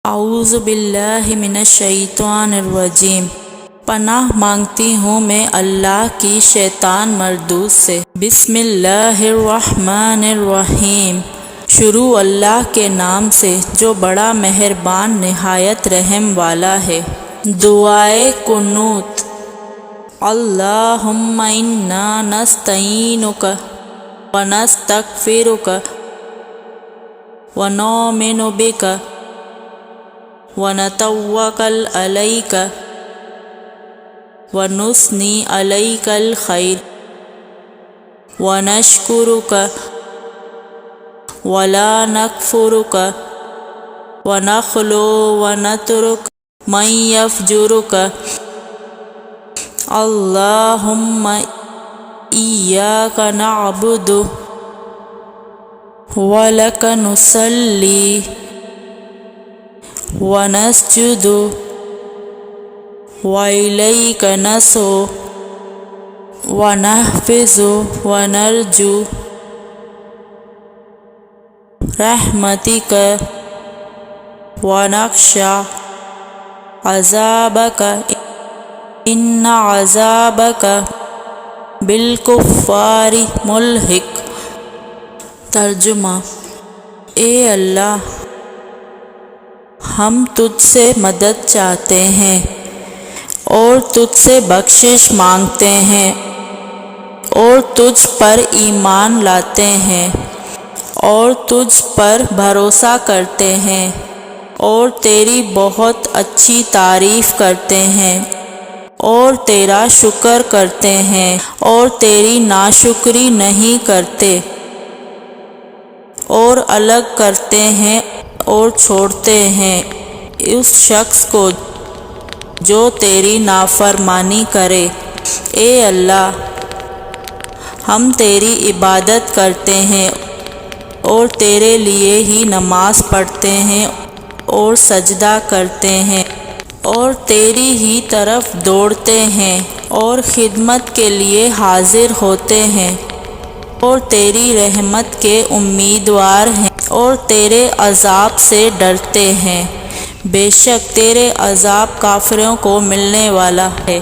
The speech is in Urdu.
اعوذ باللہ من الشیطان الرجیم۔ پناہ مانگتی ہوں میں اللہ کی شیطان مردود سے۔ بسم اللہ الرحمن الرحیم۔ شروع اللہ کے نام سے جو بڑا مہربان نہایت رحم والا ہے۔ دعائے قنوت۔ اللہم انا نستعینک ونستغفرک ونؤمن بک ونتوکل علیک ونثنی علیک الخیر ونشکرک ولا نکفرک ونخلو ونترک من یفجرک۔ اللہم ایاک نعبد ولک نصلی ونسجد وإلیک نسعی ونحفظ ونرجو رحمتک ونخشی عذابک ان عذابک بالکفار ملحق۔ ترجمہ۔ اے اللہ، ہم تجھ سے مدد چاہتے ہیں اور تجھ سے بخشش مانگتے ہیں اور تجھ پر ایمان لاتے ہیں اور تجھ پر بھروسہ کرتے ہیں اور تیری بہت اچھی تعریف کرتے ہیں اور تیرا شکر کرتے ہیں اور تیری ناشکری نہیں کرتے اور الگ کرتے ہیں اور چھوڑتے ہیں اس شخص کو جو تیری نافرمانی کرے۔ اے اللہ، ہم تیری عبادت کرتے ہیں اور تیرے لیے ہی نماز پڑھتے ہیں اور سجدہ کرتے ہیں اور تیری ہی طرف دوڑتے ہیں اور خدمت کے لیے حاضر ہوتے ہیں اور تیری رحمت کے امیدوار ہیں اور تیرے عذاب سے ڈرتے ہیں۔ بے شک تیرے عذاب کافروں کو ملنے والا ہے۔